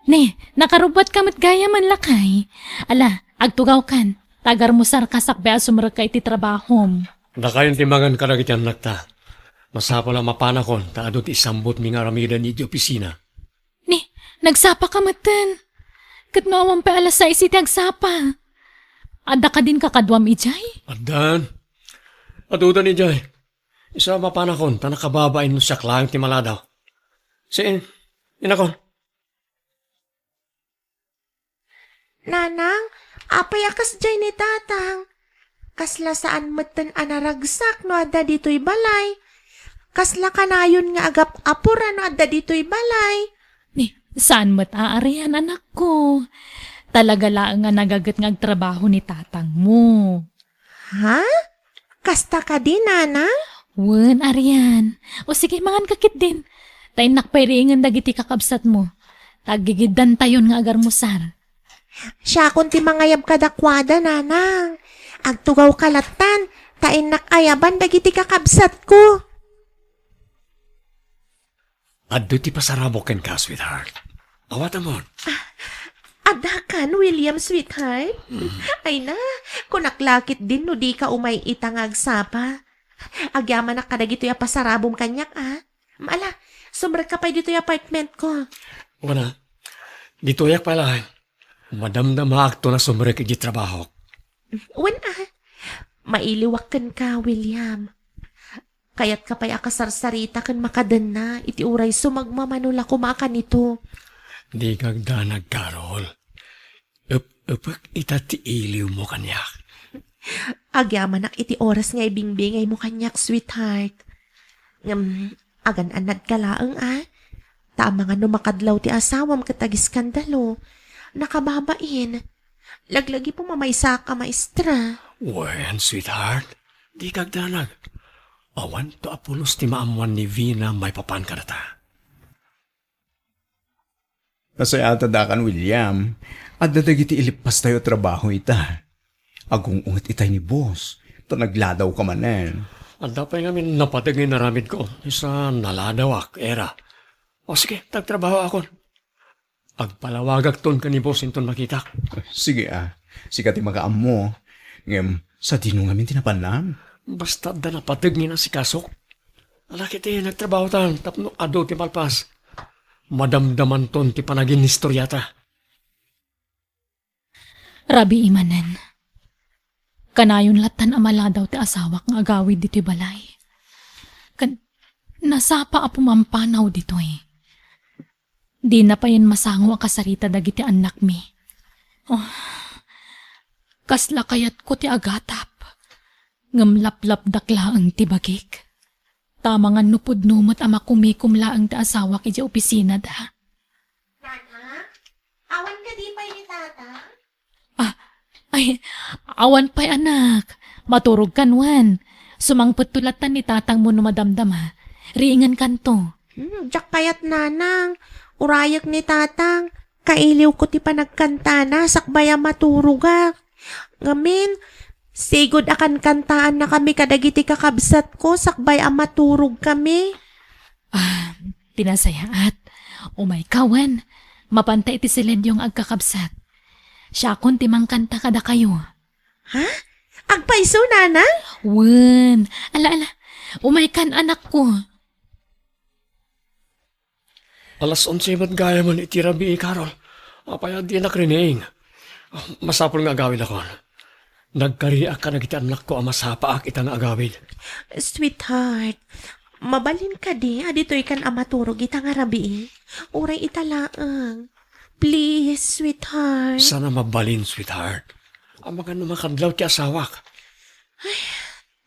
Ne, nakarubot ka gaya man lakay. Ala, agtugaw kan. Tagar mo sar kasakbe asumrag ka iti trabahom. Nakayon timangan ka na kityan nakta. Masapa lang mapanakon, taadot isambot mi nga ramida ni di opisina. Ne, nagsapa ka matan. Katnoawang pa alas 6 iti agsapa. Ada ka din kakadwam ijay? Adan. Adudan ni Jay. Isa mapanakon, ta nakababain no siya klang ti maladaw. Siin, inakon. Nanang, apay akas jay ni tatang. Kasla saan matan anaragsak no adda dito'y balay. Kasla kanayon nga agap apura no adda dito'y balay. Ne, saan mo't aarihan anak ko? Talaga lang nga nagagat ng trabaho ni tatang mo. Ha? Kasta ka din, nanang? Wen, Arian. O sige, mangan kakit din. Tayo nakpairingan dagiti kakabsat mo. Tagigidan tayon nga agar mo, sar. Siya kung ti mangayab kadakwada, nanang. Agtugaw kalatan, tain nakayaban dagiti kakabsat ko. Addo ti pasaraboken ka, sweetheart. Awat amon. Adakan, William, sweetheart. Ay na, kunaklakit din no di ka umay itangag sapa. Agyaman na kadagito ya pasarabong kanyak, Maala, sumrag ka pa dito yung apartment ko. Wana, dito yak pala. Madamdam akto na sumrek iti trabaho. Mailiwakan ka, William. Kayat ka pa'y akasarsarita kan makadan na, iti uray sumagmamanula kumakan nito. Di kagdanag, Carol. Upak itati iliw mo kanyak. Agyaman iti oras nga ibingbingay mo kanyak, sweetheart. Agan anad ka laang, Tama nga no makadlaw ti asawam katagis skandalo. Nakababain. Laglagi po mamaysa ka, maestra. Wen, sweetheart. Di kagdanag. Awan to apulos ti maamuan ni Vina may papan ka na ta. Kasaya tadakan, William. At dadagiti ilipas tayo trabaho ita. Agong ungat itay ni boss. To nagladaw ka manen. Ang dapay ngamin napatagin na ramid ko. Isa naladawak, era. O sige, tagtrabaho ako. Agpalawagak ton ka ni boss inton makitak. Sige sikat makaam mo. Ngem, sa dino ngamin tinapanam. Basta da napatagin na si Kasok. Alakit nagtrabaho tan, tapno ado ti malpas. Madamdaman ton ti panagin historyata. Rabi imanen. Kanayon latan amala daw ti asawak nga agawid dito'y balay. Nasapa a pumampanaw dito'y. Di na pa yan masango ang kasarita dagiti anak mi. Oh, kasla kayat ko ti agatap. Ngamlaplap dakla ang tibagik. Tama nga nupod numot ama kumikumla ang ti asawak iti opisina da. Nana, awan ka di pa ni tata? Ay, awan pa'y anak. Maturog kanwan. Sumangpot tulatan ni tatang mo no madamdama. Riingan kanto. Diyak payat nanang. Urayak ni tatang. Kailiw ko ti panagkanta na. Sakbaya maturugak. Ngamin, sigod akan kantaan na kami kadagiti kakabsat ko. Sakbaya maturog kami. Tinasayaat. Umay kawan. Mapantay iti silendyong agkakabsat. Siya kun timang kanta kada kayo. Ha? Agpaiso, nanang? Wen, ala, umay kan anak ko. Alas 11 mat gaya man iti rabi, Carol. Apaya di nakrining. Masapol nga agawid ako. Nagkariak ka na kita anak ko ang masapaak ita nga agawid. Sweetheart, mabalin ka di. Adito ikan amaturog ita nga rabi. Uray italaang. Please, sweetheart. Sana mabalin, sweetheart. Ang mga numakadlaw ti asawak.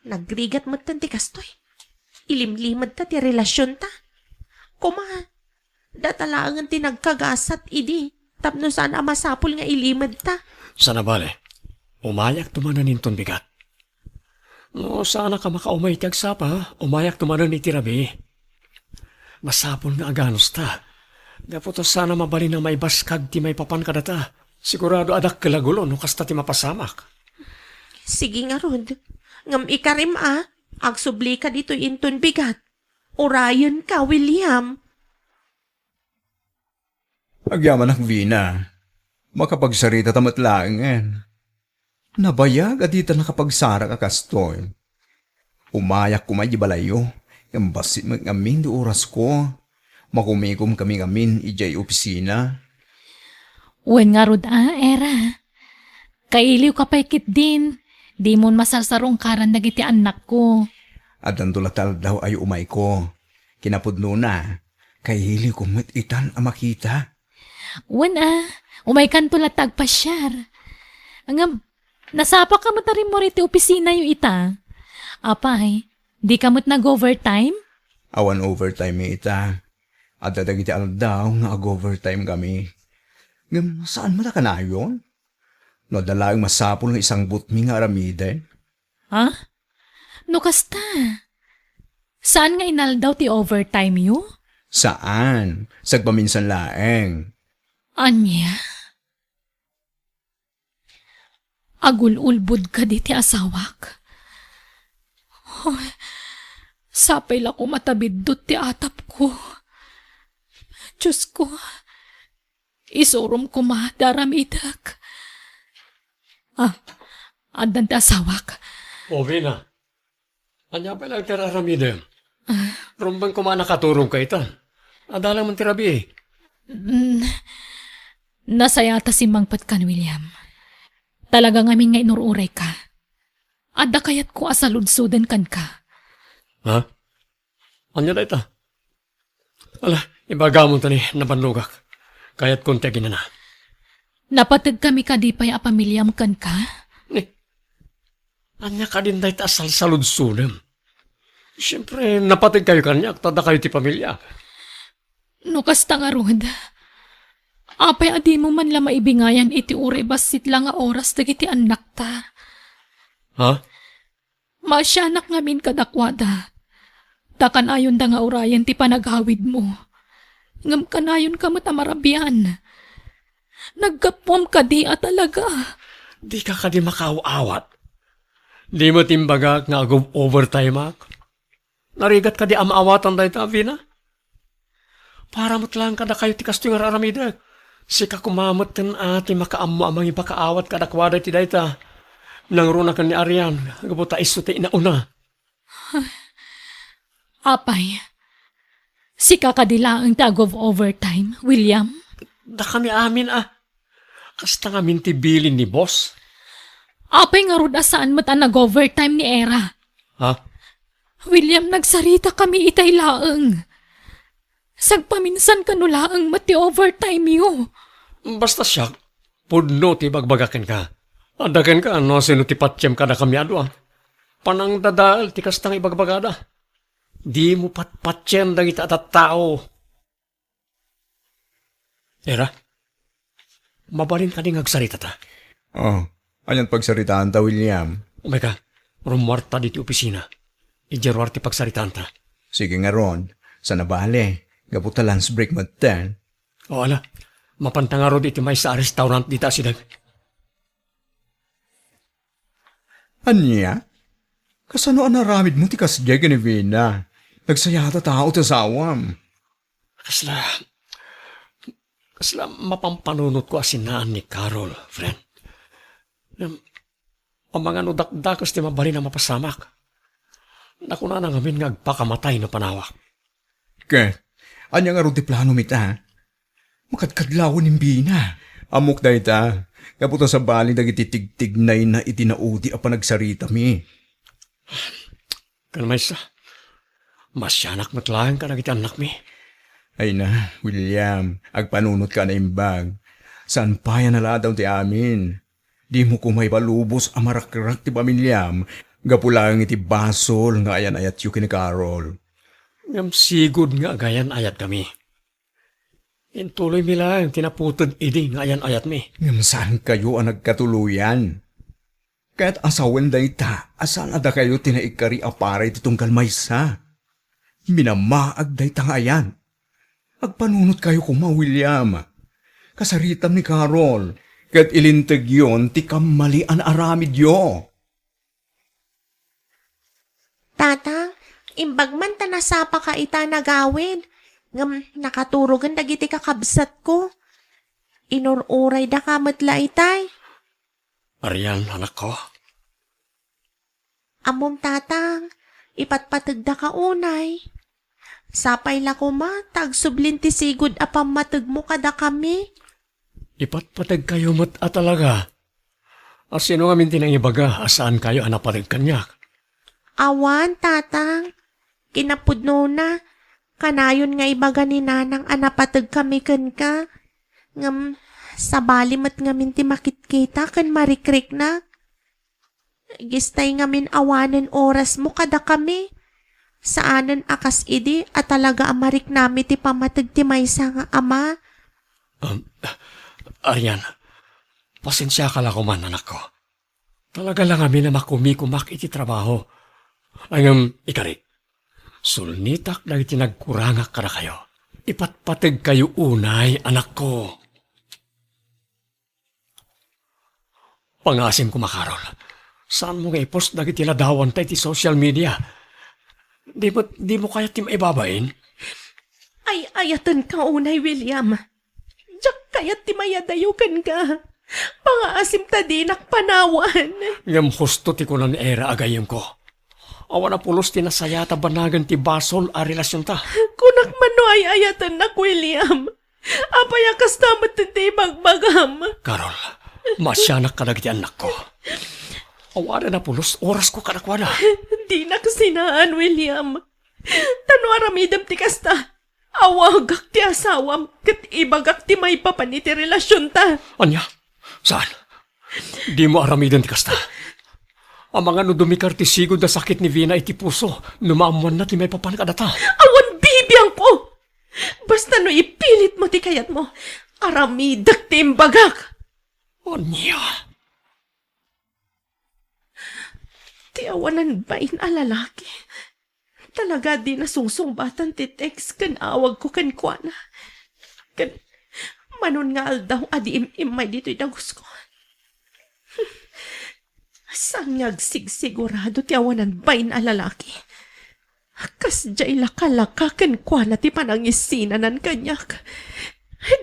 Nagrigat mo tanti kastoy. Ilimlimad ta ti relasyon ta. Kuma, datalaangan ti nagkagasat idi. Tapno sana masapul nga ilimad ta. Sana bale, umayak tumanan inton bigat. No, sana ka makaumay ti agsapa, umayak tumanan iti rabi. Masapul nga aganos ta. Dapat sana mabalin na may baskag ti may papan ka data. Sigurado adak kalagulo no kasta ti mapasamak. Sige nga rod. Ngam ikarim agsubli ka dito inton bigat. Urayon ka, William. Agyaman ak Vina. Makapagsarita tamat laangan. Nabayag at dita nakapagsara ka kastoy. Umayak ko may balayo. Yung basit mag-amin di oras ko. Makumikom kami ijay opisina. Wen nga rod Era. Kailiw ka paikit din. Di mo masarsarong karan dagiti anak ko. At ang tulatal daw ay umay ko. Kinapudno na. Kay hili ko itan ang makita. Wen umay kan tula tagpasyar. Angam, nasapa ka mo tarim mo riti opisina yung ita. Apay, di ka mo't nag-overtime? Awan overtime ita. At dadagiti daw nga ag-overtime kami. Ngam, saan mo na ka na yun? Nadala ang masapol ng isang butmi nga aramide. Ha? No kasta. Saan nga inaldaw ti overtime yu? Saan? Sagpaminsan laeng. Anya? Agul-ulbud ka di ti asawak. Hoy, sapay la ko matabidot ti atap ko. Diyos ko, isurom ko madaramidak. Adan ti asawak. O, Vina. Anya pa lang tiraramide. Rumbang ko nakatulong ka ita. Adalang man tirabi. Nasayata si Mangpat kan, William. Talagang amin nga inururay ka. Adda kayat ko asaludsudan kan ka. Ha? Anya na ita? Ala, ibagamon ta ni nabanlugak. Kaya't konti na. Napatid kami kadipay a pamilyam kan ka. Ni, anya ka din dahi asal saludsunem. Siyempre, napatid kayo kanya, tada kayo ti pamilya. Nukas tangarod. Apay adi mo man la maibingayan iti ure basit lang nga oras dagiti anak ta. Ha? Masyanak ngamin kadakwada. Takan ayon da nga urayan ti panaghawid mo. Ngam kanayon ka matamarabian. Naggapwam ka di talaga. Di ka di makaawat. Di mo timbaga nga overtime ak. Narigat ka di amaawatan dahi ta, Vina? Para mo't lang kada kayo ti kasto yung raramida. Sika kumamot ten ati makaammo amang ipakaawat kadakwada ti dahi ta. Nangruna ka ni Arian. Gabuta iso ti inauna. Apay, si kakadila ang tag of overtime, William. Da kami amin Kasta nga mintibilin ni boss. Apay nga rod asaan mo ta nag-overtime ni Era. Ha? William, nagsarita kami itay laeng. Sagpaminsan kanulaang mati overtime yo. Basta siya, pudno ti bagbagakin ka. Adakan ka, no, sino ti patsyem ka na kami adwa. Panang dadaal, ti kastang ibagbagada. Di mo patpatsyen dang ita at tao. Era, mabalin ka din agsarita ta. Oh, anyan pagsaritaan ta, William. Umay ka, rumwarta di ti opisina. Ijerwar ti pagsaritaan ta. Sige nga ron, sa nabale. Gabuta lunch break mo ten. O ala, mapantangaro di ti may sa restaurant di ta sidag. Anya? Kasano ang naramid mo ti kasjay ni Vina? Nagsayata tao ta sawam. Kasla mapampanunot ko asinaan ni Carol, friend. Ang mga nudakdakos ti mabali na mapasamak. Naku na ngamin nga agpakamatay na panawak. Ket, anya nga ron ti plano mita? Makadkadlawon ng Vina. Amok da ita. Kaputa sa baling dagiti tigtignay na itinaudi a panagsarita mi. Kalmay sa, masyanak matlahan ka nagiti anak mi. Ay na, William, agpanunot ka na imbag. Saan pa yan naladaw ti amin? Di mo kumay palubos amarakrak ti pamilyam. Gapulang iti basol nga ayan ayat yu kini Carol. Ngam sigod nga agayan ayat kami. Intuloy mi lang, tinaputod idi nga ayan ayat mi. Ngam saan kayo ang nagkatuluyan? Kaya't asawan da ita, asan ada kayo tinaikari aparay titong kalmaysa. Minamaag da ita nga ayan. Agpanunot kayo kuma, William. Kasaritam ni Carol, kaya't ilintag yon ti kamali an aramid yo. Tata, imbag man tanasapa ka ita nagawid. Ngam nakaturugan dagiti kakabsat ko. Inururay da kamatla itay. Arian, anak ko. Amom tatang, ipatpatag da ka unay. Sapay la ko ma, tagsublinti sigud apam matag mo kada kami. Ipatpatag kayo talaga. Sino nga minti ng ibaga, asaan kayo anapatag kanyak? Awan, tatang. Kinapudno na. Kanayon nga ibaga ni nanang anapatag kami kan ka. Ngam, sabalim at ngamin ti makitkita kan marikrik na. Gistay ngamin awanan oras mo kada kami. Saanan akas idi at talaga amarik nami ti pamatag ti maysa nga ama. Arian, pasensya ka lang man, anak ko. Talaga lang kami na makumikumak iti trabaho. Ayang ikarik, sulnitak na iti nagkurangak ka na kayo. Ipatpatag kayo unay, anak ko. Pangasim ko, Makarol. Saan mo nga ipost na iti ladawan tayo ti social media? Di mo kaya ti maibabain? Ay, ayatan ka unay, William. Diyak kayat ti mayadayukan ka. Pangaasim ta dinak panawan. Ngam husto ti kunan era agayem ko. Awa na pulos ti nasayata banagan ti basol a relasyon ta. Kunak mano ay ayatan nak, William. Apayakas tamat ti bagbagam. Karol, masyanak ka ti anak ko. Awa na pulos, oras ko kanakwana. Di na kasinaan, William. Tano aramidam ti kasta. Awagak ti asawam kat ibagak ti may papaniti relasyon ta. Anya? Saan? Di mo aramidan ti kasta. Ang mga no dumikar ti sigod na sakit ni Vina iti puso, numaamuan na ti may papanakadata. Awan bibiyang ko! Basta no ipilit mo ti kayat mo, aramidak ti imbagak. Anya? Ti awanan bain a lalaki. Talaga di na sungsungbatan ti text kan awag ko kan kuana. Kan manon nga aldaw adi imay dito'y dagus ko. Sanyag sigsigurado ti awanan bain a lalaki. Kas jay lakalaka kan kuana ti panangisinan kanyak.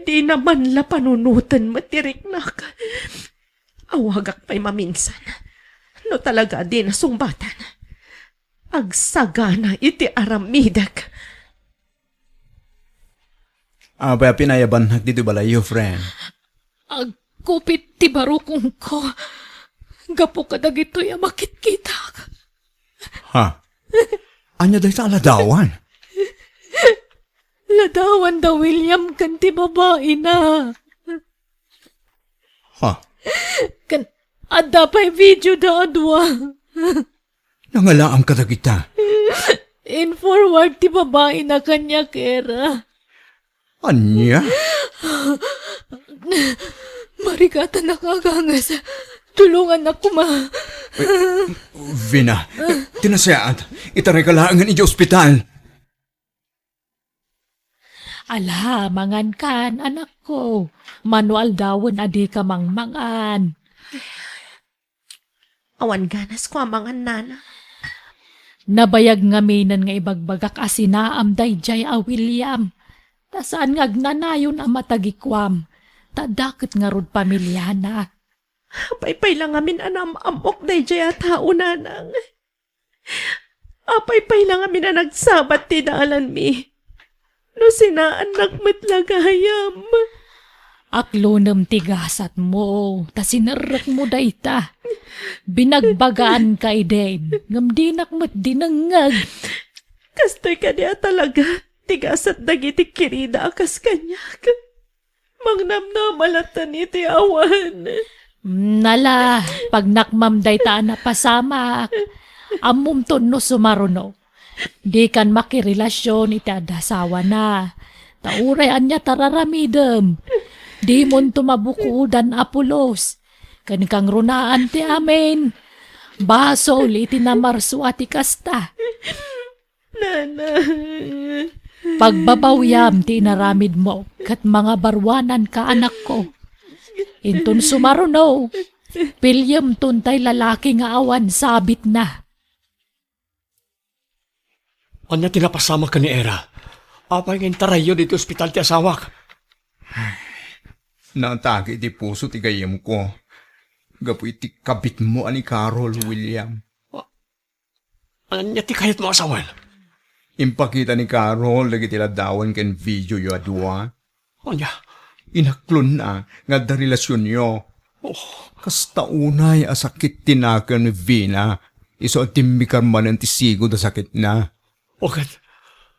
Di naman la panunutan matiriknak. Awagak pa'y maminsan. No talaga di na sungbatan. Agsagana iti aramidak. Abay pinayaban dito balayo, friend. Agkupit ti barukong ko. Gapo ka dagito'y makit-kita. Ha? Anya dahi sa aladawan? Ladawan daw, William, kan ti babae na. Ha? Kan, adda pa'y video da adwa. Nangalaang kadagita. In forward ti babae na kanya kera. Anya? Marigata nakagangas. Tulungan ako ma. Vina, tinasayaan. Itaray ka lang ang ospital. Ala, mangan kan, anak ko. Manual dawon adi ka mangmangan. Awan ganas ko amangan nana. Nabayag nga minan nga ibagbagak asinaam dayjay a William. Tasaan nga agnanayon a matagikwam. Tadakit nga rod pamilya na. Apay-pay lang amin anam amok day jaya tao nanang. Apay-pay lang amin na nagsabat ti daalan mi. No sinaan nagmatlagayam. Aklonem tigasat mo, ta sinerak mo dayta. Binagbagaan ka iden, ngam dinak mo't dinangag. Kastoy ka niya talaga. Tigasat dagiti kirida akas kanyak. Mangnamnamalatan iti awan. Nala, pag nakmam dayta na pasamak, amum no sumaruno. Di kan makirelasyon iti adasawa na. Tauray anya tararamidem. Di mon tumabukudan apulos. Kan kang runaan ti amin. Basol iti namarso ati kasta. Nana. Pagbabawyam ti naramid mo kat mga barwanan ka anak ko. Intun sumaruno. Pilyam tuntay lalaki nga awan sabit na. Anya tinapasama ka ni Era. Apay ngayon tarayo dito ospital ti asawak. Natagi iti puso ti gayem ko. Gapu iti kabit mo ani Carol, William. Anya ti kayat mo asawan? Impakita ni Carol lagi tila dawan ken video yo adwa. Anya? Inaklon na nga da relasyon yo. Oh, Kasta unay asakit tinakan ni Vina. Iso at timbikar man ang tisigo da sakit na. okay.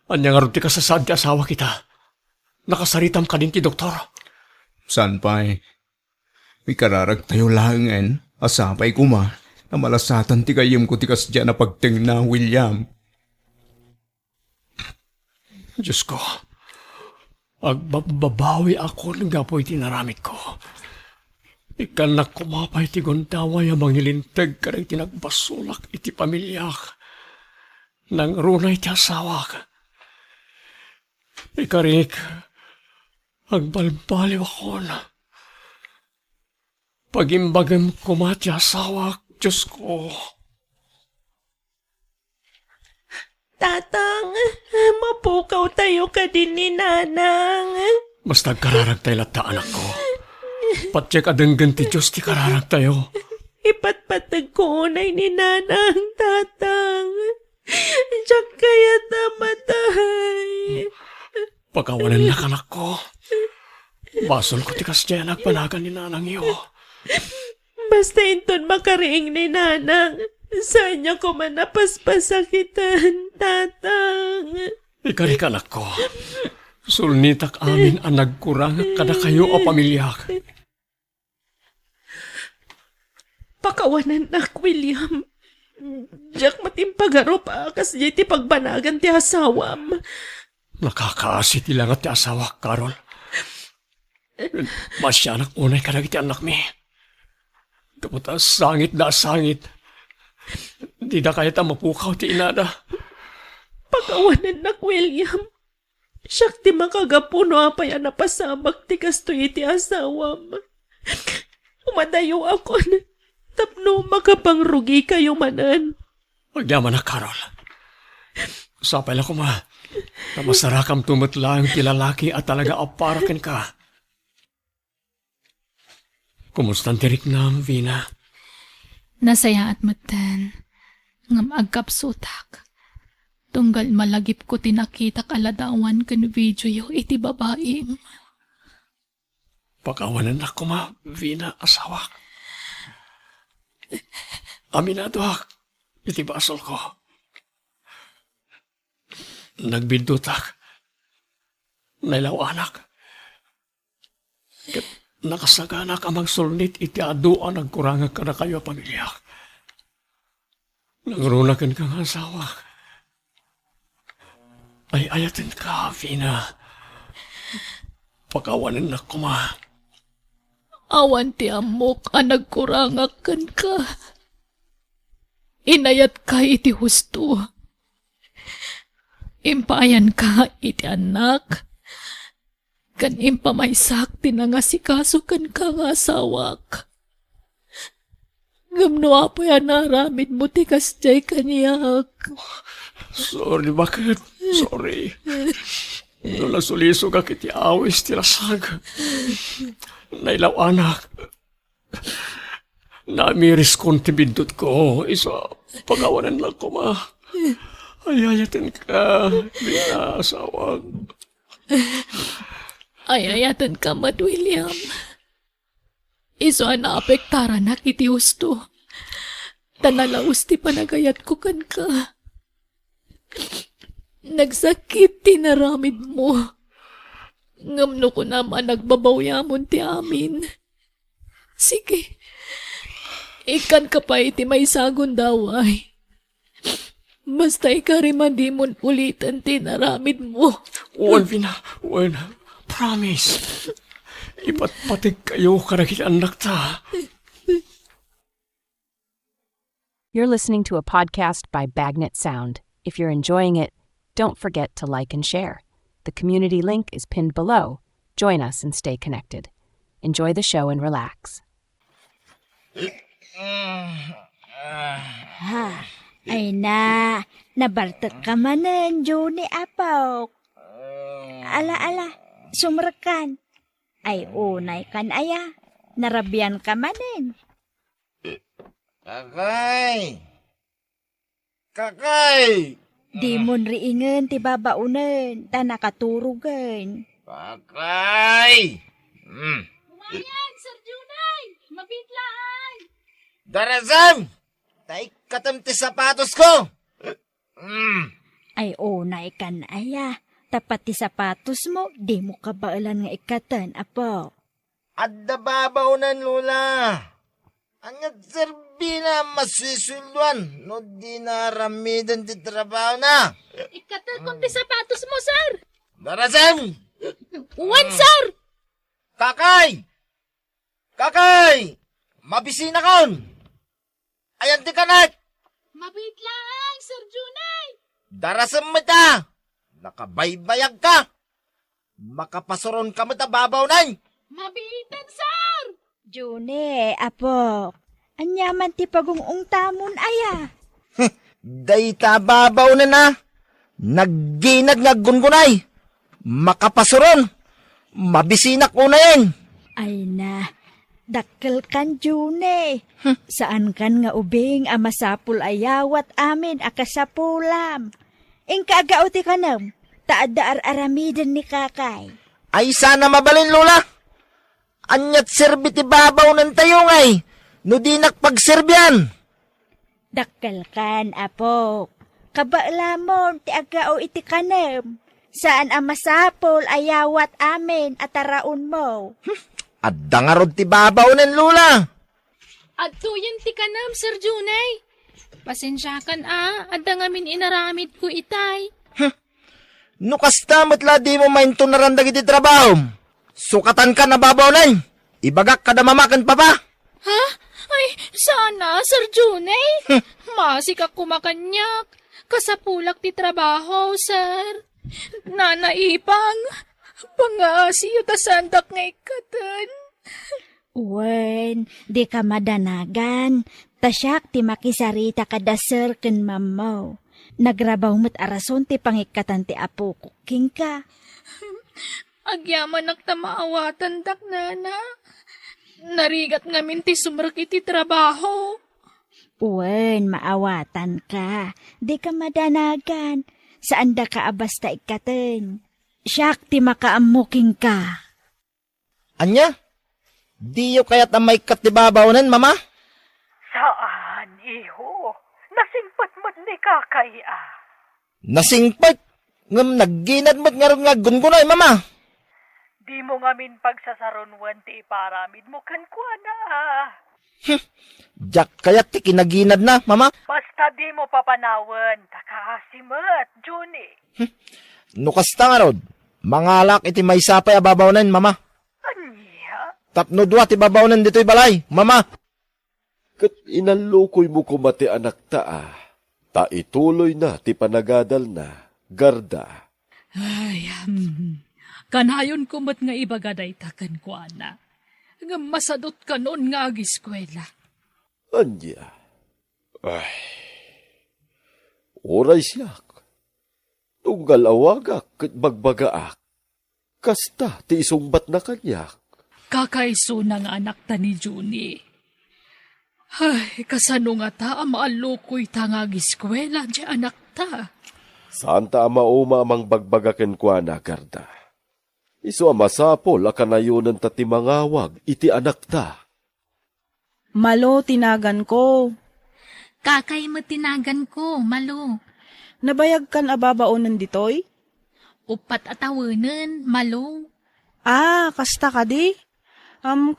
Anya nga rin ti kasasad ti asawa kita. Nakasaritam ka din ti doktor. San pa'y? May kararag tayo langan. Asapay ko ma. Na malasatan ti kayem ko ti kasya na pagting na, William. Diyos ko, agbababawi ako ng gapoy tinaramit ko. Ikan na kumapay ti gondaway amang nilintag ka rin tinagbasulak iti pamilyak. Nang runay ti asawak. Ikarik, agbalbaliw ako na. Pagimbagam kumati asawak, Diyos ko. Tatang, mapukaw tayo ka din ni Nanang. Mas nagkararag tayo latta anak ko. Patsyak adanggan ti Diyos ti kararag tayo. Ipatpatag ko unay ni Nanang, Tatang. Diyak kaya tamatay. Pagkawanan na kanak ko. Basol ko ti kasya nagpanagan ni nanang iyo. Basta inton makariing ni Nanang. Saan niya ko man napaspasakitan, Tatang. Ikarik anak ko. Sulnitak amin ang nagkurang kada kayo o pamilyak. Pakawanan nak, William. Diyak matimpagaro pa kasi ti pagbanagan ti asawam. Nakakaasi ti lang at ti asawa, Carol. Masyanak unay ka ti anak mi. Kaputa sangit na sangit. Di na kaya ta mapukaw ti inada. Pakawanan nak, William. Siyak ti makagapuno apay na pasamak ti kastoy ti asawam. Umadayo ako na tapno makapangrugi kayo manan. Magyaman na, Carol. Sapay lang ko ma. Na masarakam tumutlang ti lalaki at talaga aparakan ka. Kumusta ang tirik na, Vina? Nasaya at matan. Ngam agkapsutak. Tunggal malagip ko tinakita kaladawan kan video yo iti babaeng. Pagkawanan ako ma, Vina, asawa. Aminado ak, iti basol ko. Nagbindutak. Nailaw anak. Kat nakasaganak amang sulnit iti aduan nagkurangag ka na kayo pamilya. Nangrunakan kang asawa. Ay ayatin ka, Vina. Pagkawanan na kuma. Awan ti amok ang nagkurangakan ka. Inayat ka iti husto. Impayan ka iti anak. Kan impamaysak tinangasikaso kan ka nga asawak. Gamno apo yan naramid mo ti kasjay kaniyak. Sorry, bakit? Sorry. No nasuliso ka kiti awis ti lasag. Nailaw anak. Namiris kong tibindot ko. Isa, pagawanan lang ko ma. Ayayatin ka. Binasawag. Ayayatan ka, Mad William. Iso na apektara na kiti husto. Tanalaus ti panagayat ko kan ka. Nagsakit tinaramid mo. Ngamno ko naman nagbabawyamon ti amin. Sige. Ikan ka pa iti may sagon daway. Basta ikarimandimon ulitan tinaramid mo. Uwan, Vina. Uwan. Promise. Ipatpatig kayo karagil anak ta. You're listening to a podcast by Bagnet Sound. If you're enjoying it, don't forget to like and share. The community link is pinned below. Join us and stay connected. Enjoy the show and relax. Ay na, nabartak ka man ng Juni Apaw. Ala, sumrakan. Ay unay kan aya. Narabyan ka manin. Kakay! Kakay! Di mon riingen ti babaunen. Ta nakaturugan. Kakay! Umayan, Sir Junay! Mabitlaan! Darazam! Tay katamti sapatos ko! Ay unay kan aya. Tapat ti sapatos mo, di mo kabaalan nga ikatan, apo. Adda babaw na lula! Anyat serbina masisulwan no di naramidan ti trabaho na! Ikatal kong ti sapatos mo, sir! Darazam! Uwan, sir! Kakay! Kakay! Mabisina kon! Ayan ti kanak! Mabitlaan, Sir Junay! Darasam mo ta! Nakabaybayag ka! Makapasuron ka mo ta babaw nan! Mabitan, sir! June, apo. Anyaman ti pagungong tamon aya. Dayta babaw na! Nagginag nga gungunay! Makapasuron! Mabisinak ko na yan! Ay na, dakkel kan June. Saan kan nga ubing amasapul ayawat amin akasapulam. Ingka agauti ka nam, taada ar-aramidan ni kakay. Ay sana mabalin lula! Anyat serbi ti babaw ng tayo ngay! No di nakpagserbyan! Dakkel kan, apo. Kabaalamon ti agao iti kanam. Saan amasapul ayawat amin at taraon mo. Adda nga rod ti babaw ng lula! At tuyan ti kanam, Sir Junay! Pasensyakan adda ngamin inaramid ko itay. No kasta matla di mo mainto narandag iti trabaho. Sukatan ka na babaw nan. Ibagak ka na mamakan pa ba? Ha? Ay, sana, Sir Junay. Masik ako makanyak. Kasapulak ti trabaho, sir. Nanaipang. Pangasiyo ta sandak nga ikatan. Wen, di ka madanagan. Tasyak ti makisarita kada sir ken mamaw. Nagrabaw mo't arason ti pangikatan ti apo kuking ka. Agyaman nagtamaawatan dak nana. Narigat ngamin ti sumrek iti trabaho. Wen, maawatan ka. Di ka madanagan. Saan da ka abasta ikaten. Siyak ti makaamuking ka. Anya? Di yo kaya't amay kat ti babaw nan, mama? Saan, iho? Nasingpat mo't ni kakay Nasingpat? Ngam nagginad mo't nga ron nga gungunay, mama? Di mo ngamin pagsasarunwan ti iparamid mo kan kuana Jack kaya't ti kinaginad na, mama? Basta di mo papanawan, takasimat, Juni. No kasta nga rod. Mangalak iti may sapay ababaw nan, mama? Anya? Tapno dua ti babaw nan dito'y balay, mama? Kat inalukoy mo kumati anak ta ta ituloy na ti panagadal na, garda. Ay, kanayon kumot nga ibagaday takan ko, ana. Nga masadot ka noon nga agiskwela. Anya? Ay, oray siyak. Tunggal awagak kat bagbagaak. Kasta ti isungbat na kanyak. Kakaiso ng anak ta ni Juni. Ay, kasano nga ta maalukoy ta nga agiskwela di anak ta. Saan ta amauma amang bagbagaken kwa na, garda? Isu amasapol akanayunan ta ti mangawag iti anak ta. Malo, tinagan ko. Kakay mo tinagan ko, malo. Nabayag kan ababaonan ditoy? Upat atawanan, malo. Kasta ka di?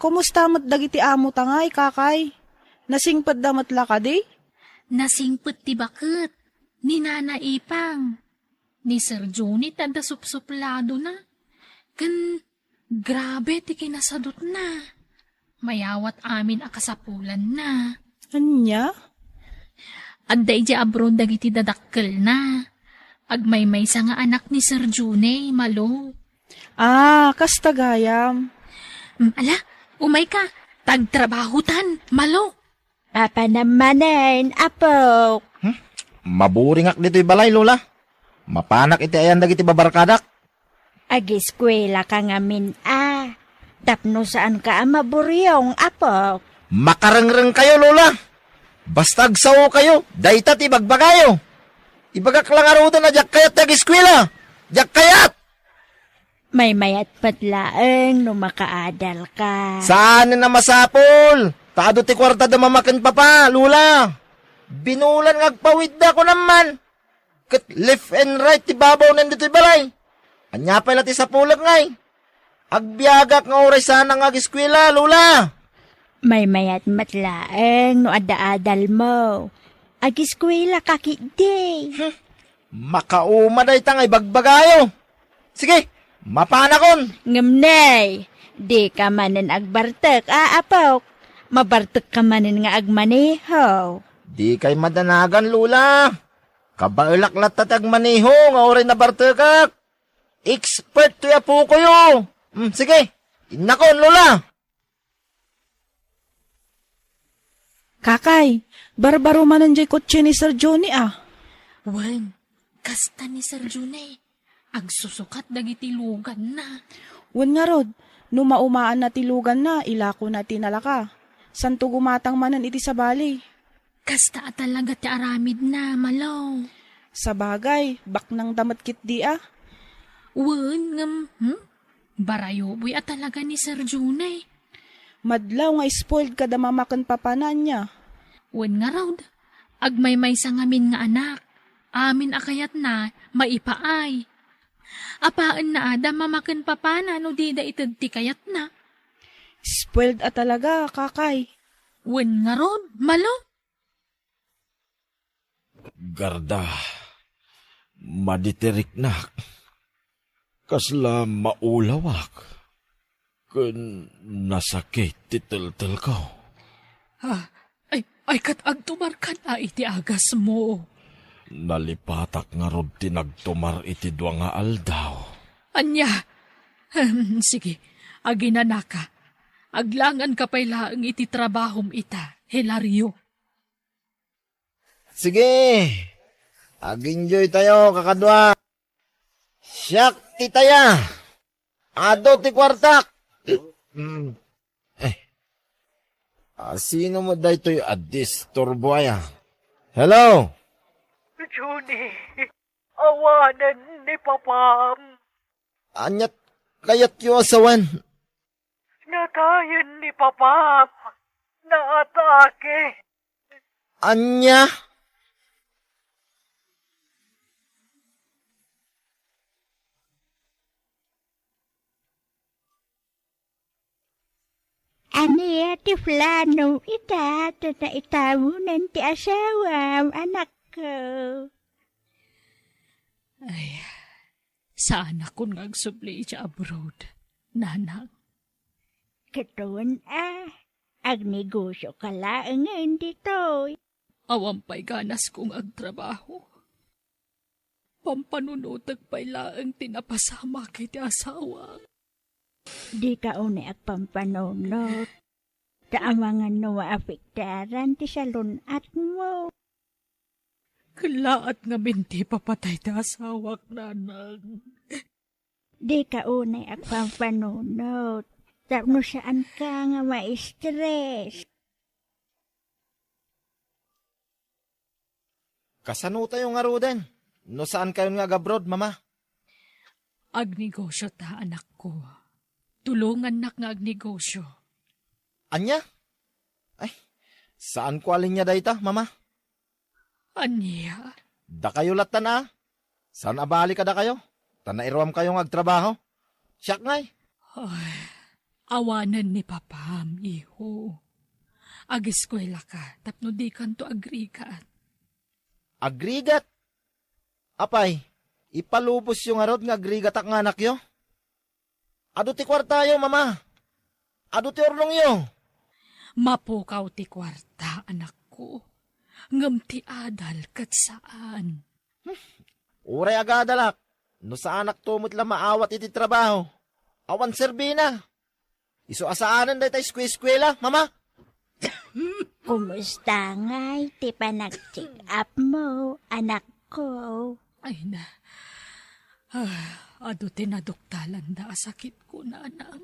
Kumusta mat dagiti amo tangay, kakay? Nasingpad damat la ka di? Nasingput ti bakit. Ni Nana Ipang. Ni Sir Johnny tanda supsuplado na. Kan grabe ti kinasadot na. Mayawat amin akasapulan na. Anya? Adday di abroad dagiti dadakkel na. Agmaymay sa nga anak ni Sir Johnny, malo. Kasta gayam. Ala, umay ka. Tagtrabahutan, malo. Papa namanen, apo. Maburingak dito'y balay, lola. Mapanak iti ayan dagiti babarkadak. Agiskwela ka ngamin, Tapno saan ka maburyong, apo? Makarangrang kayo, Lola. Basta agsaw kayo, daytat ibagbagayo. Ibagak lang arudan na jak kayat tag-eskwela. Jak kayat! May mayat patlaeng no makaadal ka. Saan na masapol? Taado ti kwarta da mamakan pa pa, Lola. Binulan ngagpawid da ko naman. Kat left and right ti babaw nandito balay. Anya pa ti sa pulag ngay. Agbiagak nga oray sana nga giskwela, Lola. May mayat matlaeng no ada-adal mo. Agiskwela kakide. Makauma day tangay bagbagayo. Sige, mapanakon. Ngamnay, di ka manin agbartek, aapok. Mabartek ka manin nga agmaneho. Di kay madanagan, Lola. Kabailak latat agmaneho nga oray na bartekak. Expert to ya po kayo. Sige, inakon, Lola. Kakay, barbaro mananjay kotse ni Sir Johnny ah. Wen, kasta ni Sir Junay. Agsusukat dagiti lugan na. Wen nga rod, numaumaan na tilugan na, ilako na tinalaka. Santo gumatang manan iti sa bali. Kasta talaga ti aramid na, malaw. Sa bagay, bak nang damat kit di ah. Wen, barayo boy at talaga ni Sir Junay. Madlaw nga spoiled kada mamakan papanan niya. Wen nga raw, agmay-may sa ngamin nga anak. Amin akayat na, maipaay. Apaan na ada mamakan papana no di da itad ti kayat na. Spoiled at talaga, kakay. Wen nga raw, malo. Garda, maditirik na. Kasla maulawak. Kun nasakit titil-til ko. Ay katag tumarkan na iti agas mo. Nalipatak nga rod tinagtumar iti dua nga aldaw. Anya, sige, aginanaka. Aglangan ka pa'y laang iti trabahom ita, Hilario. Sige, ag-enjoy tayo, kakadwa. Siyak ti taya. Ado ti kwartak. Sino mo daytoy adisturbo aya? Hello? Johnny, awanan ni Papam. Anyat kayat yu asawan. Natayan ni Papam. Naatake. Anya? Ania ti flano ita, tata itamunan ti asawam, anak ko. Ay, saan ako nga agsubli siya abroad, nanak. Katuan agnegosyo ka laang ngayon dito. Awampay ganas kong agtrabaho. Pampanunutag pa'y laang tinapasama kay ti asawa. Di ka unay agpampanunot. Taamangan no maapektaran ti salunat mo. Kalaat nga minti papatay ti asawak, nanang. Di ka unay agpampanunot. Tapno saan ka nga ma-stress. Kasano tayo nga ruden? No saan kayo nga gabrod, mama? Agnegosyo ta, anak ko. Tulungan nak nga agnegosyo. Anya? Ay, saan ko alin niya dayta, mama? Anya? Da kayo latan ah. Saan abali ka da kayo? Tanairuam kayong agtrabaho? Siyak ngay. Ay, awanan ni Papam, iho. Agiskwela ka, tapno di kanto agrikat. Agrigat? Apay, ipalubos yung arod nga agrigat ak nga anak yo? Ado ti kwarta yo, mama. Ado ti orlong yo. Mapukaw ti kwarta, anak ko. Ngam ti adal kat saan. Uray agadalak. No sa anak tumot lang maawat iti trabaho. Awan serbina. Iso asaanan day tayo eskwela, mama. Kumusta ngay ti panag-check up mo, anak ko? Ay na. Ado tinaduktalan da sakit ko na, anak.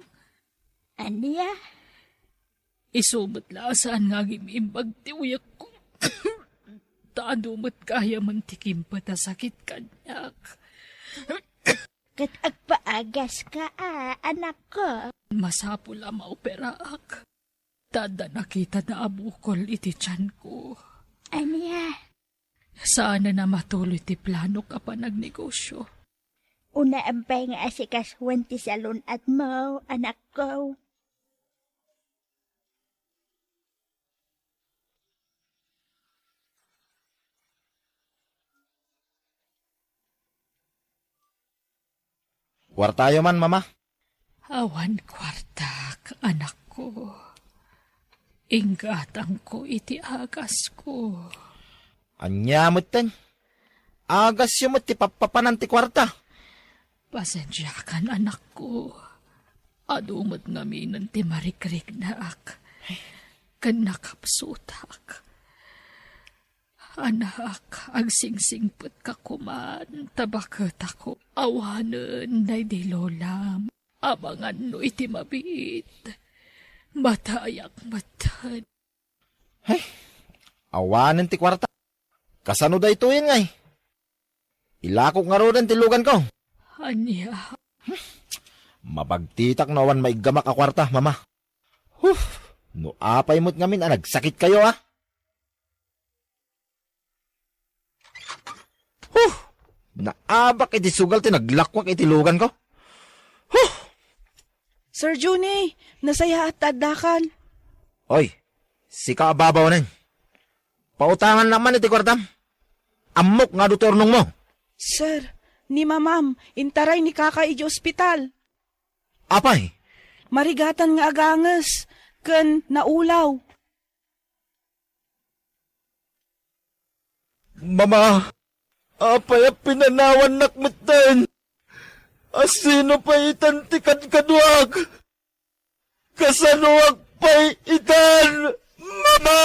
Aniya? Isumot saan nga gimimbag ti uyak ko. Taadumot kaya mantikim pa ta sakit kanyak. Kat agpaagas ka, anak ko. Masapul ang maoperaak. Tada nakita na abukol iti tiyan ko. Aniya? Sana na matuloy ti plano ka pa nagnegosyo. Una ampay nga asikaswan ti salon at mo, anak ko. Kwartayo man, mama. Awan kwartak, anak ko. Inggatang ko iti agas ko. Anyamot ten. Agas yung ti papapanan ti kwarta. Pasensya kan, anak ko. Adumot ngamin ti marikrik na ak. Kanakapsutak. Anak, agsingsingput ka kuman, tabakot ako. Awanan na di lolam. Abangan no iti mabit. Matayak matan. Hey, awanan ti kwarta. Kasano da ito yun ngay? Ilakok nga rin ti lugan ko. Anya, Mabagtitak na awan maigamak a kwarta, mama. No apay mo't ngamin, nagsakit kayo Naabak iti sugal ti naglakwak iti lugan ko. Sir Juni, nasaya at tadakan. Oy, si kaababaw nin. Pautangan naman iti kwartam. Amok nga dutornong mo. Sir, ni mamam, intaray ni kaka iti ospital. Apay, Marigatan nga aganges, ken naulaw. mama, apay pinanawan nakmatan. Asino pa itan ti kadkadwag? Kasanuwag pa'y itan, mama!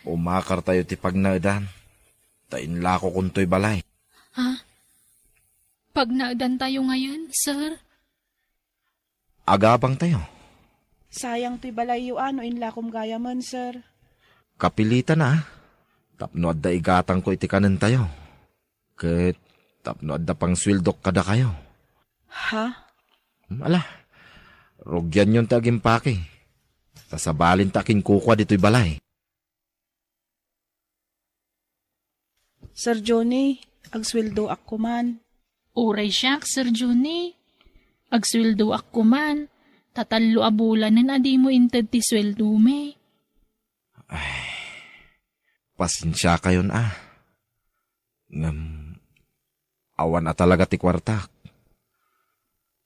Umakar tayo ti pagnaudan. Tainla ko kuntoy balay. ha? Pag naadan tayo ngayon, sir? Agabang tayo. Sayang ti balayo ano inlakom gayaman, sir. Kapilitan na. Tapno adda igatang ko iti kanan tayo. Ket tapno adda pang swildok kada kayo. Ha? Ala, rugyan yun taging pake. Tasabalin takin kukwa dito'y balay. Sir Johnny, agsweldo ako man. Uray siyak, Sir Juni. Agsweldo ako man. Tatalo a bulan na di mo inted ti sweldo me. Pasensya kayon awan na talaga ti kwartak.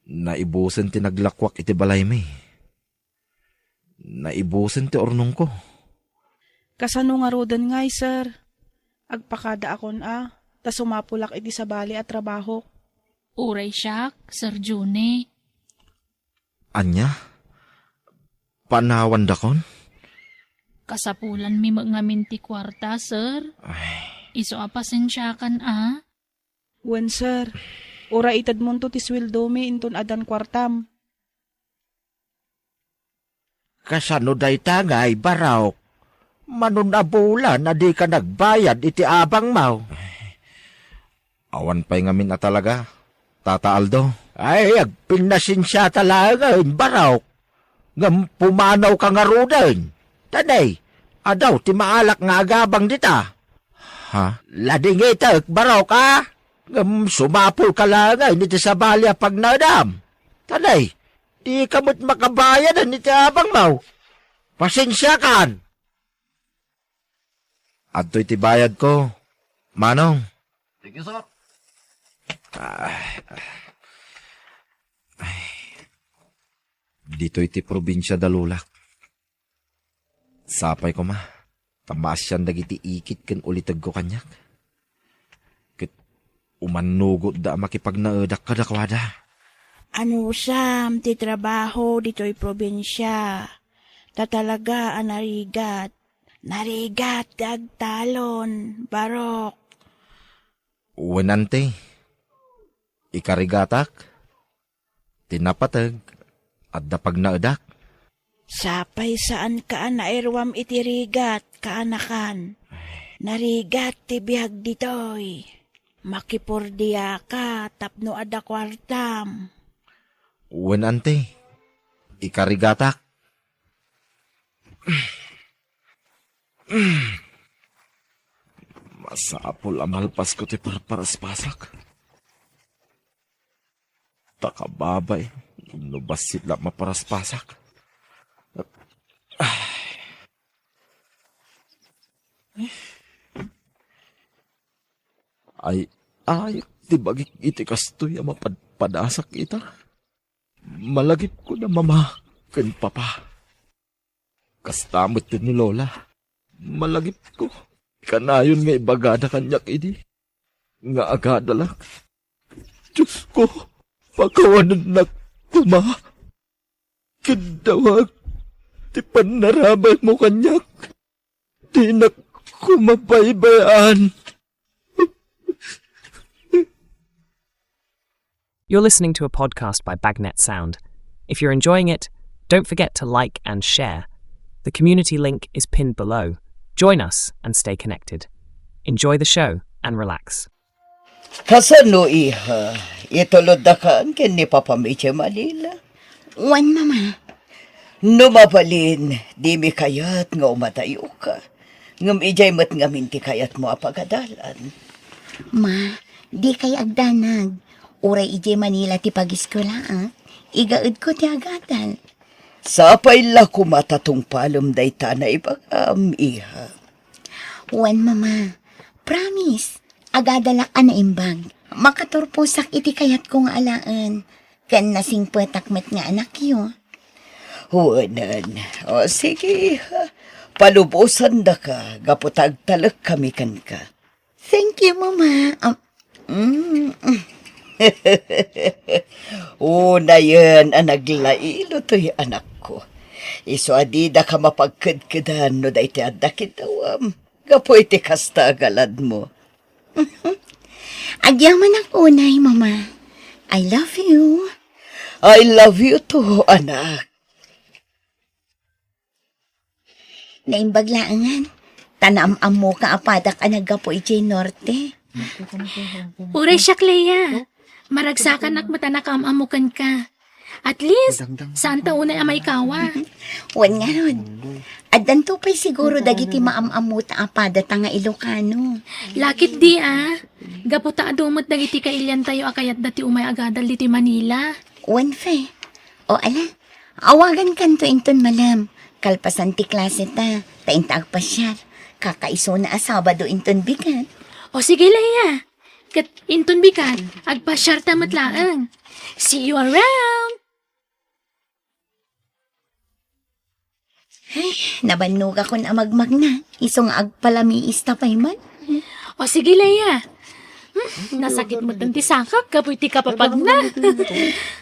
Naibusen ti naglakwak iti balay me. Naibusen ti ornong ko. Kasano nga rodan ngay, sir? Agpakada akon ta sumapulak iti sa bali at trabaho. Uray siyak, Sir Juni. Anya? Panawan dakon? Kasapulan mi ngamin ti kwarta, sir. Iso a pasensyakan Wen, sir. Ora itad mo to ti sweldo mi inton adan kwartam. Kasano day tangay baraw? Manunabula na di ka nagbayad iti abang mau. Awan pa'y ngamin na talaga, Tata Aldo. Ay, agpinasinsya talaga baraw. Ngam pumanaw ka nga rudan. Tanay, adaw ti maalak nga agabang dita. Ha? Lading itak baraw ka? Ngam sumapul ka lang iti sa balya pag nadam. Tanay, di ka mo't makabayad iti abang mau. Pasensya kan. Adto iti bayad ko. Manong. Sige, sir. Dito iti probinsya dalulak. Sapay ko ma. Tamaas siyan dagiti ikit ken ulitag ko kanyak. Ket umanugot da makipagnaedak kadakwada. Ano sam ti trabaho dito'y probinsya. Tatalaga narigat. Narigat dagtalon, barok. Uwanante. Ikarigatak. Tinapatag. At dapag naadak. Sapay saan ka nairwam itirigat, kaanakan. Narigat ti bihag ditoy. Makipurdiya ka, tapno ada kwartam. Uwanante. Ikarigatak. Masapol amalpas ko ti parparaspasak. Takababay. Nubasit lang maparaspasak. Ay, ti bagik iti kastoy ang mapadpadasak ita. Malagip ko na mama, kan papa. Kastamot din ni Lola. Malagip ko. Kanayon nga ibagada kanyak idi. Nga agada lang. Diyos ko, pakawanan na kuma. Kadawag, ti panarabay mo kanyak. Di na kumabaybayan. You're listening to a podcast by Bagnet Sound. If you're enjoying it, don't forget to like and share. The community link is pinned below. Join us and stay connected. Enjoy the show and relax. Kasano iha, itulod da kaan ken ni Papa Meche Manila. Wan, Mama. Numapalin, di mi kayat nga umatayo ka. Ngam ijay mat nga minti kayat mo apagadalan. Ma, di kay agdanag. Uray ije Manila ti pagiskula, Igaud ko ti agadan. Sapay la kumatatong palom day na ibagam iha. Wan, Mama. Promise. Agadala ka na imbag. Makaturpusak iti kayat kong alaan. Kan nasing petakmet nga anak yo. Huwanan. O sige iha. Palubusan da ka. Gaputag talak kami kan ka. Thank you, Mama. Una yan ang naglailo to'y anak ko. Iso adida ka mapagkadkadan no dahi ti adakitawam. Gapoy ti kasta galad mo. Agyaman ang unay, Mama. I love you. I love you too, anak. Naimbaglaangan. Tanam-am mo ka apadak anagapoy iti Norte. Uray siya, Clea. Maragsakan ak matanakamamukan ka. At least, saan taunay amay kawa? Wan nga ron. Addan to pa'y siguro dagiti maamamuta apada nga Ilocano. Lakit di Gaputa adumot dagiti kailyan tayo akayat dati umay agadal diti Manila. Wan fe. O ala, awagan kanto inton malam. Kalpasan ti klase ta. Tainta agpasyar. Kakaiso na asabado inton bigat. O sige, Leia. Kat inton bikat, agpasyar tamat laang. See you around! Ay, nabanuga ko na magmag na. Isong agpalamiis tapay man. O sige, Leia. Nasakit mo tanti sakak, kapoy ti kapapag na.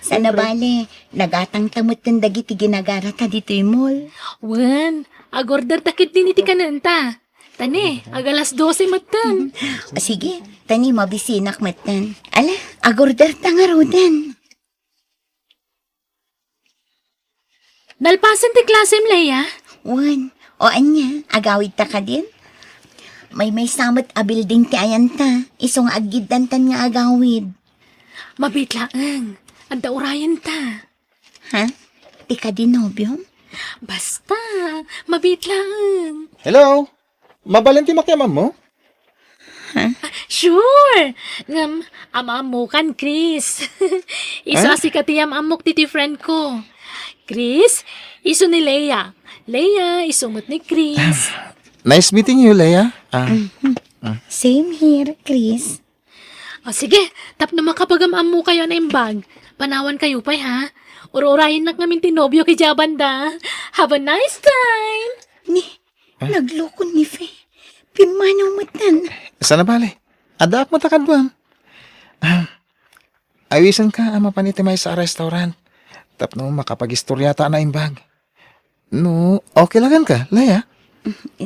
Sana bale, nagatang tamot ng dagiti ginagara ta dito'y mall. Wan, agorder takit din iti kananta. Tani, agalas 12 matan. O sige, tani mabisinak matan. Ala, agorder ta nga rodan. Nalpasan ti klasem, Leia. Wan, o anya, agawid ta ka din? May samot a building ti ayan ta. Isong aggidantan nga agawid. Mabitlaang, anda urayan ta. Ha? Ti ka din nobyo? Basta, mabitlaang. Hello? Mabalenti makiamam mo? Sure! Amamukan, Chris. Iso asikatiyam amok titi friend ko. Chris, iso ni Leia. Leia, isumot ni Chris. Nice meeting you, Leia. Same here, Chris. O sige, tapno makapagamamu kayo na yung bag. Panawan kayo pa, ha? Uro-urahin na kami tinobyo kay Jabanda. Have a nice time! Naglukon ni Fe. Pimanaw matan. Sana bale. Adaap mo takadwan. Awisan ka ama panitimay sa restaurant. Tapno makapagistorya ta na imbag. No, okay lang ka, Laya.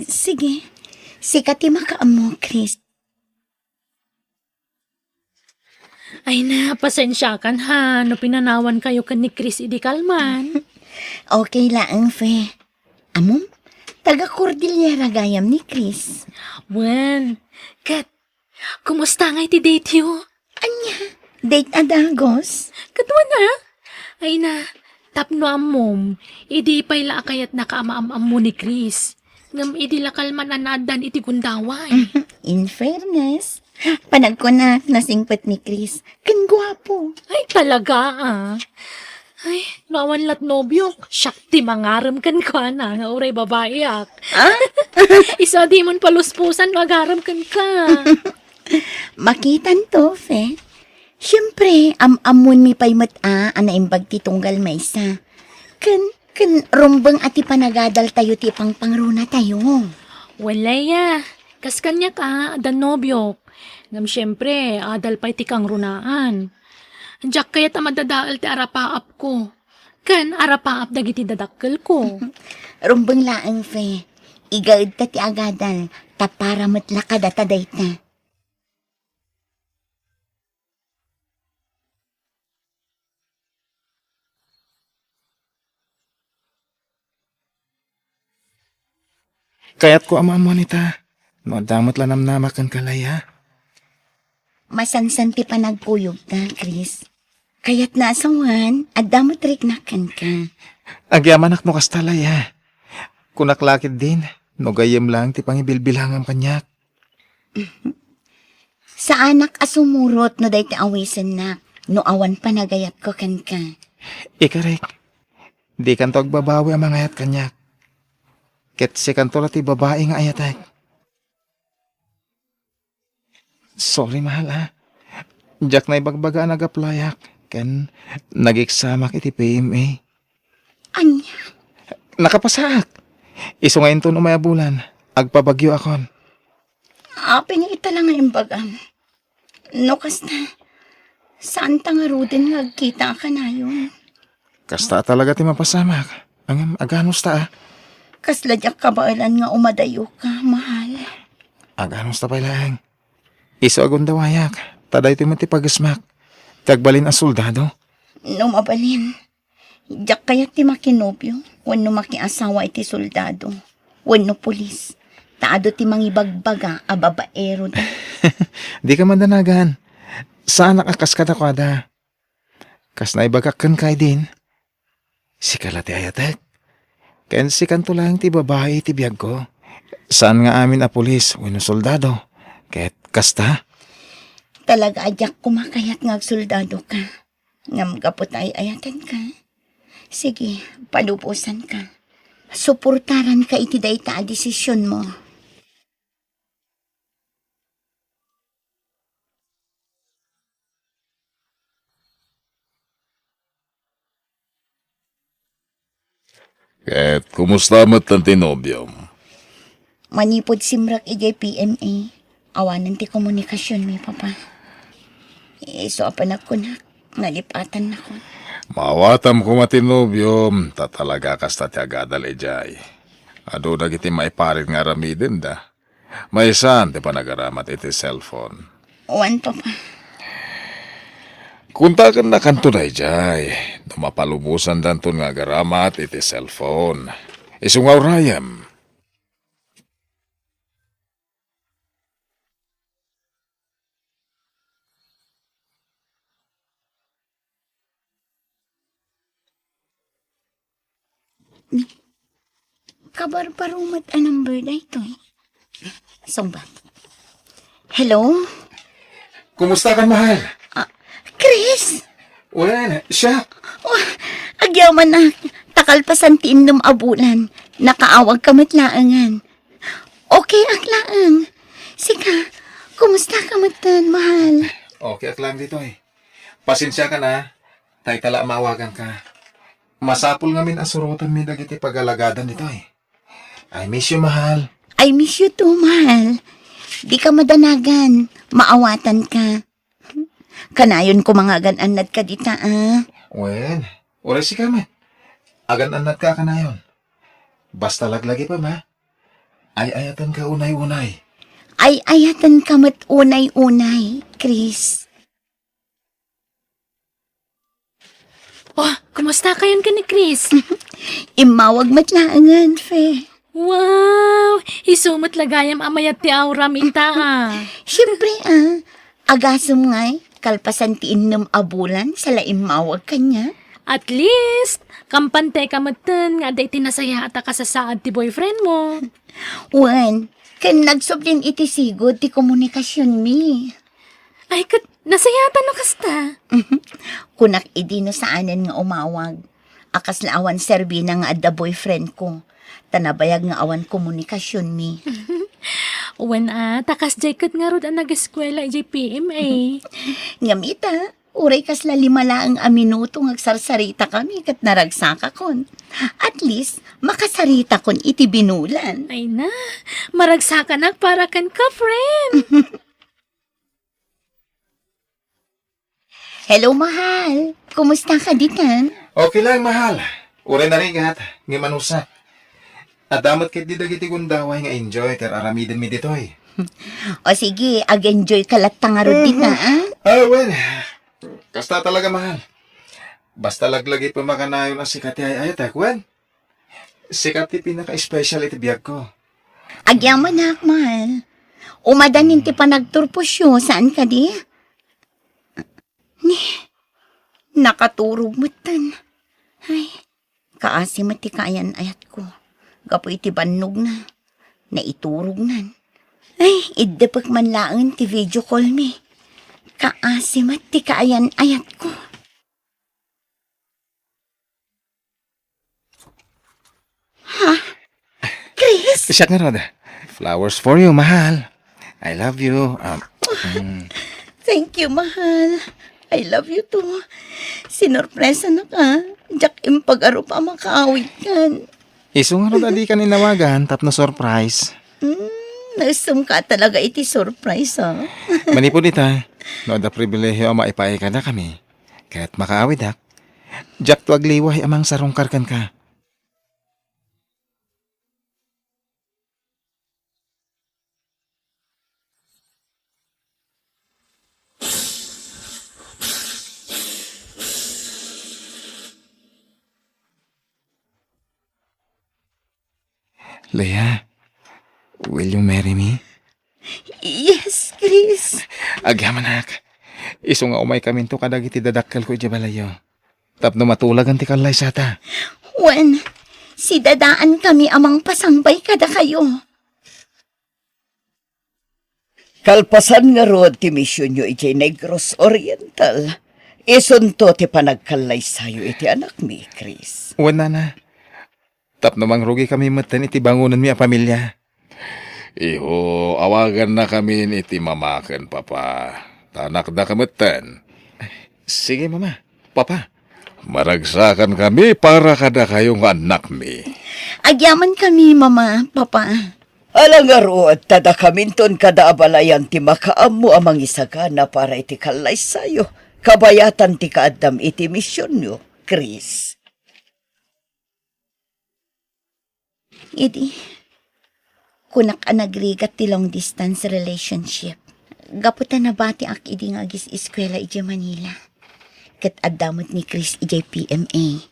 Sige. Sikat ti makaamo, Chris. Ay na, pasensya kan ha. No pinanawan kayo kan ni Chris idi kalman. Okay lang, Fe. Amom, taga Cordillera gayam ni Chris. Wen, Kat, kumusta nga iti date yo? Anya, date adagos? Katwa na. Ay na, tapno amom. Idi pay la kayat nakaamaam mo ni Chris. Ngam idi la kalman anadan iti gundaway. In fairness, panag ko na nasingpet ni Chris. Kan gwapo. Ay talaga ah. Ay, nawan lat nobyo. Shakti mangaram kan ka na. Nga uray babae ak. Isa di mon paluspusan magaram kan ka. Makitan to, Fe. Siyempre, amon mi pay mata anaimbag ti tunggal maysa. Kan rumbang ati panagadal tayo ti pangruna tayo. Walaya. Kas kanya ka, adan nobyo. Ngam siyempre, adal pa'y ti kang runaan. Diyak kaya tamadadaal ti arapaap ko. Kan arapaap dagiti dadakkel ko. Rumbang laang, Fe. Igaid ta ti agadal, tapara matlakad at aday ta. Kaya't ko ama mo nita. No, damot lanam namakan kalaya. Masansan ti panagpuyog ka, Chris. Kaya't naasawan, at damot riknakan ka. Agyaman ak no kastalaya. Kunaklakid din. No gayem lang ti pangibilbilhangam kanyak. Sa anak asumurot no day ti awisan na, no awan panagayat ko kan ka. Ikarek. Di kanto agbabawi ang mga ayat kanyak. Ket si kanto ti babae nga ayatek. Sorry mahal ha. Diyak na ibagbaga nagaplayak. Ken nagiksamak iti PMA. Anya? Nakapasak. Iso ngayon to umayabulan. Agpabagyo akon. Aping ita lang ang bagam. No kasta, saan ta nga rudin nga kita ka na yun? Kasta talaga ti mapasamak. Ang aganos ta ah. Kasladyak kabailan nga umadayo ka, mahal. Aganos ta pailang. Iso agon dawayak. Taday ti mati pagasmak. Tagbalin ang soldado. No mabalin. Diyak kaya ti makinobyo. Wano makiasawa iti soldado. Wano pulis. Taado ti mangibagbaga a babaero da. Di ka mandanagan. Saan nakakas ka na kwada? Kas na ibagakan kay din. Si kalati ayatek. Ken si kanto lang ti babae ti biyag ko. Saan nga amin a pulis, wano soldado. Ket kasta? Talaga adyak kumakayat nga soldado ka. Ngam kapot ay ayatan ka. Sige, palupusan ka. Suportaran ka iti dayta a desisyon mo. Ket, kumusta mat ang tinobyom? Manipod simrak ijay PMA. Awanan ti komunikasyon mi, papa. Iso apanak ko na. Nalipatan na ko. Mawatam ko matinobyom, tatalaga kasta ti agadal ijay. Ado dagiti maiparit nga ramidin da. May saan ti panagaramat iti cellphone. Uwan, papa. Kunta kan na kanto na ijay. Dumapalubusan danton nga garamat iti cellphone. Isungaw rayam. Kabarbarumat a number na ito eh. Sumbat. Hello? Kumusta ka mahal? Chris! Well, siya. Oh, agyaman na. Takalpasan ti indom abulan. Nakaawag kamat laangan. Okay ang laang. Sika, kumusta kamatan, mahal? Okay ak lang dito eh. Pasensya ka na. Tay tala mawagan ka. Masapul nga min asurutan mi dagiti pagalagadan dito eh. I miss you, mahal. I miss you too, mahal. Di ka madanagan. Maawatan ka. Kanayon ko mga gananad ka dita, ah. Well, oras si kami. Agan-anat ka kanayon. Basta laglagi pa, ma. Ay ayatan ka unay-unay. Ay ayatan ka mat unay-unay, Chris. Oh, kumusta kayon ka ni Chris? Imawag matlaangan, fe. Wow! Isumot lagayam amayat ti auram ita Siyempre agasom ngay, kalpasan ti innom abulan sa laimawag kanya. At least, kampante ka matan nga day tinasaya ata ka sa saad ti boyfriend mo. Wan, kan nagsoblin iti sigod ti komunikasyon mi. Ay, kat nasayatan no kasta. Kunak idino saanan nga umawag. Akas na awan serbi na nga adda boyfriend ko. Tanabayag nga awan komunikasyon mi. Wan takas jaykot nga rod ang nag-eskwela JPMA. Ngamita, uray kasla 5 lang a minuto ngagsarsarita kami kat naragsaka kon. At least, makasarita kon iti binulan. Ay na, maragsakan para kan ka, friend. Hello, mahal. Kumusta ka ditan? Okay lang, mahal. Uray na rin gat, nga manusa. At damat kit di dagiti gundaway nga enjoy ter aramiden mi ditoy. O sige, ag-enjoy ka latang arod dita, Well, kasta talaga, mahal. Basta laglagi pa makanayon ang sikat ay ayat, well. Sikat ti pinaka-special iti biyag ko. Agyaman na, mahal. Umadanin ti panagturpusyo, saan ka di? Nakaturog mo tan. Ay, kaasi mati kayan ayat ko. Gapo iti bannog na. Naiturog nan. Ay, iddepak man laang ti video call mi. Kaasi mati kayan ayat ko. Ha? Chris? Siya nga, Rod. Flowers for you, mahal. I love you. Thank you, mahal. I love you too. Sinorpresa na ka. Jack impag-aro pa makaawit kan. Iso nga, Rod, adi ka ninawagan, tapno surprise. Nasum ka talaga iti surprise, ha? Manipod ita, no da pribilehiyo maipay ka na kami. Kaya't makaawid ak. Jack tuag liway amang sarungkarkan ka. Leah, will you marry me? Yes, Chris. Agyamanak. Iso nga umay kaminto kadag iti dadakkel ko iti balayo. Tapno matulag ang tikalay sata. Wen, si dadaan kami amang pasambay kada kayo. Kalpasan nga rod ti misyon nyo iti Negros Oriental. Isunto ti panagkalay sayo iti anak mi, Chris. Wala na. Tapno mangrugi kami matan iti bangunan mi a pamilya. Iho, awagan na kami iti mamaken, papa. Tanak na kamatan. Sige, mama. Papa. Maragsakan kami para kada kayong anak mi. Agyaman kami, mama, papa. Alang nga rod, tada kaminton kada abalayan ti makaammo amang isagana para iti kalay sayo. Kabayatan ti kaadam iti misyon nyo, Chris. Idi, kunak anagrigat ti long distance relationship. Gaputan na bati ak idi nga agis eskwela iti Manila. Kat addamot ni Chris iti PMA.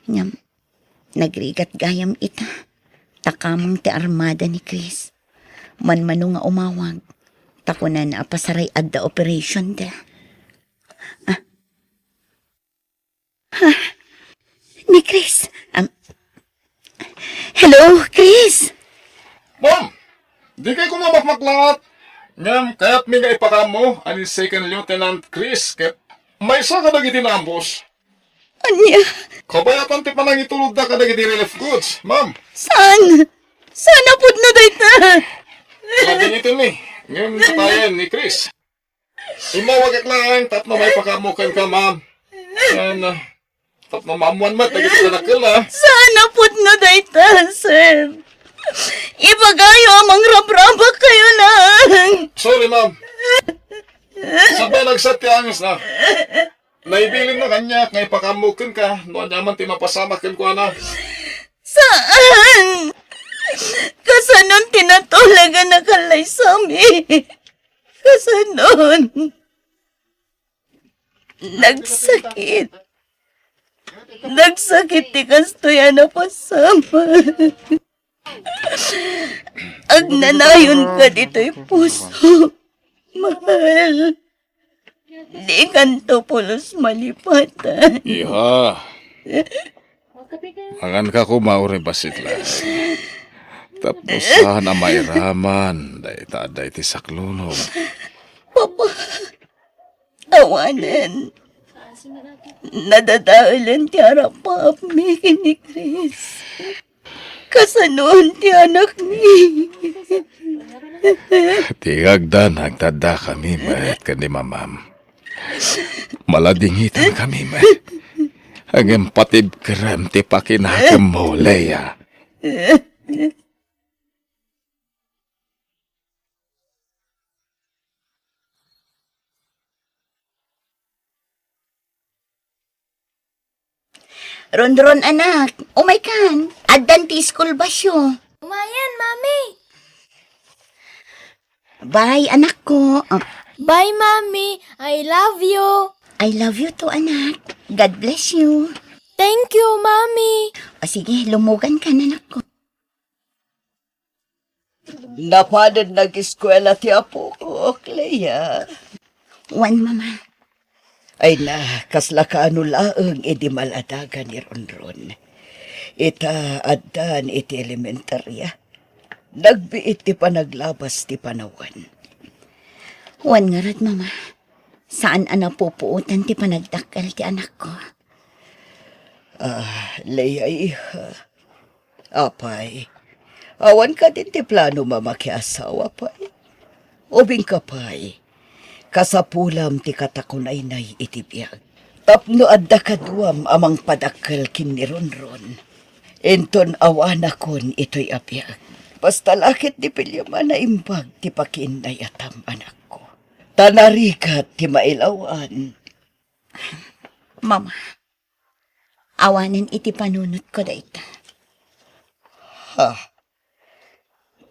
Ngam, nagrigat gayam ita. Takamang ti armada ni Chris. Manmano nga umawag. Takunan na pasaray adda operation da. Ni Chris. Hello, Chris. Mom! Di kayo kumamakmaklangat. Ngam, kaya't may nga ipakamo, ani Second Lieutenant Chris, ket may isa ka nagiti na ambos. Anya? Kabayatan ti panang itulog na ka nagiti relief goods, ma'am. Saan? Saan na pud na dayta? Lagyan ito ni, ngayon katayan ni Chris. Imawag lang, tapno may pakamukan ka, ma'am. Yan, tapno maamuan mat, nagiti na nakil, ha? Saan na pud na dayta, sir? Ibagayo amang rabraba kayo lang. Sorry, ma'am. Sabay nagsatyangas na. Naibilin na kanya, ngay pakamukan ka, noon naman ti mapasamakin ko na. Saan? Kasanon tinatulagan na kalay sa amin? Kasanon? Nagsakit. Nagsakit ti kastoya na pasama. Agnanayon ka dito'y puso. Mahal. Di kanto pulos malipatan. Iha. Makan ka kumauri basiklas. Tapos sana may raman. Day ti saklunog. Papa, awanan. Nadadaulan ti harapap mi kini Chris. Kasanon ti anak ni. Tigagdan, nagtada kami, met, kani mamam. Maladingitan kami, met. Ang empatib krem ti pakinakam mo, Leia. Ron-ron anak, umay kan, addan ti school basyo. Umayan, Mami. Bye, anak ko. Bye, Mami. I love you. I love you too, anak. God bless you. Thank you, Mami. O sige, lumugan ka na, anak ko. Napanan nag-eskwela ti apo ko, Clea. Wan, mama. Ay na, kasla ka laeng iti maladaga ni Ronron. Ita addan iti elementarya. Nagbiit ti panaglabas ti panawan. Wan nga rat, mama. Saan pupuutan ti panagdakkel ti anak ko? Leia iha. Apay, awan ka din ti plano mamakiasawa pay. Ubing ka pay, kasapulam ti katakunay-nay iti biyag. Tapno adda kaduam amang padakkel kin ni Ronron. Enton awanakon ito'y abiyag. Basta lakit di pilyaman na imbag ti pakinay atam anak ko. Tanarikat ti mailawan. Mama, awanin iti panunot ko dayta. Ha?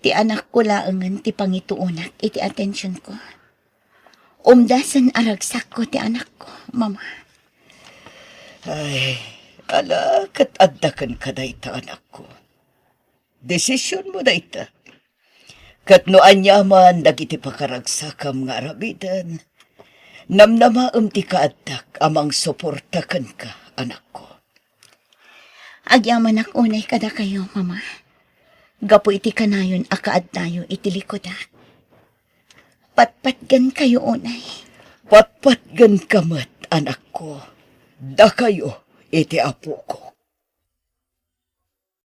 Ti anak ko laengan ti pangituunak iti atensyon ko. Umdasan aragsak ko ti anak ko, mama. Ay, ala, kat addakan ka dayta anak ko. Desisyon mo dayta. Kat no anyaman dagiti pakaragsakam nga arabidan, namnamaam ti kaaddak amang suportakan ka, anak ko. Agyaman ak unay kada kayo, mama. Gapo iti kanayon akaad tayo iti likoda. Patpatgan kayo unay. Patpatgan kamat, anak ko. Da kayo iti apo ko.